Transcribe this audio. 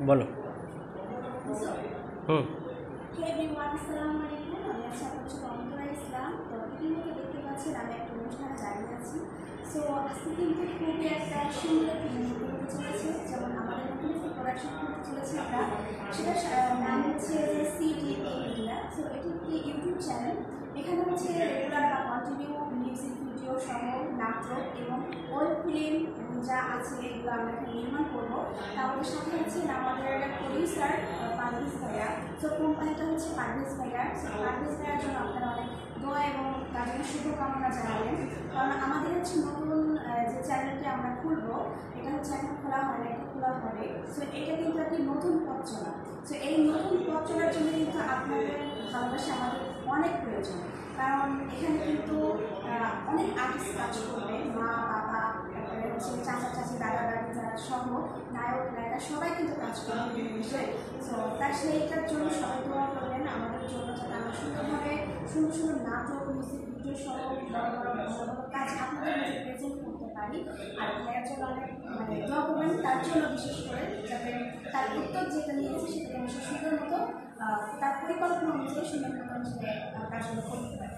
বলো। হুম। হে এভরিওয়ান, আসসালামু আলাইকুম। আমি আছি আপনার সাথে অন্তরা ইসলাম। তো ইতিমধ্যে দেখতে পাচ্ছেন আমি একটা অনুষ্ঠানে দাঁড়িয়ে আছি। সো আজকে কিন্তু খুবই একটা সুন্দর ফিল্ম হতে চলেছে, যেমন আমাদের নতুন একটা প্রোডাকশন করতে চলেছে আমরা। সেটার নাম হচ্ছে যে সিডিএ ইন্ডিয়া। সো এটি একটি ইউটিউব চ্যানেল। এখানে হচ্ছে রেগুলার বা কন্টিনিউ মিউজিক ভিডিও সহ নাটক এবং ওয়েব ফিল্ম এবং যা আছে এগুলো আমরা এখানে নির্মাণ করবো। আমাদের সাথে আছেন আমাদের প্রডিউসার পারভেজ ভাইয়া। সো কোম্পানিটা হচ্ছে পারভেজ ভাইয়া। সো পারভেজ ভাইয়ার জন্য আপনারা অনেক দোয়া এবং তার জন্য শুভকামনা জানাবেন, কারণ আমাদের হচ্ছে নতুন যে চ্যানেলটি আমরা খুলবো, এটা হচ্ছে এখন খোলা হয় না, এটা খোলা হবে। সো এটা কিন্তু একটি নতুন পথ চলা। সো এই নতুন পথ চলার জন্য কিন্তু আপনাদের ভালোবাসা আমাদের অনেক প্রয়োজন, কারণ এখানে কিন্তু অনেক আর্টিস্ট কাজ করবে, মা বাবা, তারপরে হচ্ছে চাচা চাচি, দাদা দাদি, যারা সহ নায়ক নায়িকা সবাই কিন্তু কাজ করবে বিভিন্ন বিষয়ে। সো তার সেইটার জন্য সবাই দোয়া করবেন আমাদের জন্য, যাতে আমরা সুন্দরভাবে সুন্দর সুন্দর নাটক, মিউজিক ভিডিও সহ বড় বড় কাজ আপনাদের মধ্যে প্রেজেন্ট করতে পারি। আর ভাইয়ার জন্য অনেক দোয়া করবেন তার জন্য, বিশেষ করে যাতে তার উদ্যোগ যেটা নিয়েছে সেটা যেন সুন্দর মতো তার পরিকল্পনা অনুযায়ী সুন্দর মতো কাজগুলো করতে পারে।